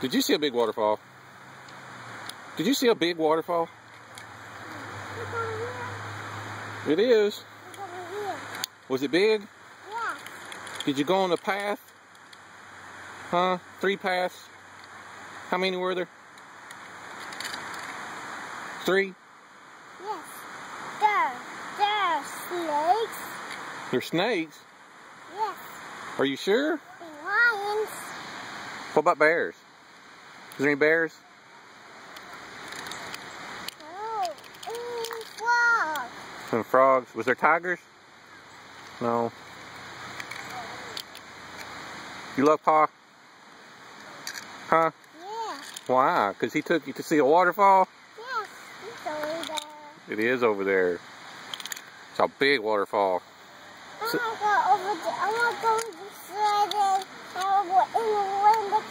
Did you see a big waterfall? Did you see a big waterfall? It is. Was it big? Yeah. Did you go on a path? Huh? 3 paths? How many were there? 3? Yes. There are snakes. There's snakes? Yes. Are you sure? And lions. What about bears? Is there any bears? Oh, and frogs. Some frogs. Was there tigers? No. You love Pa? Huh? Yeah. Why? Because he took you to see a waterfall? Yes. It's over there. It is over there. It's a big waterfall. I want to go over there. I want to go this side and I want to go in the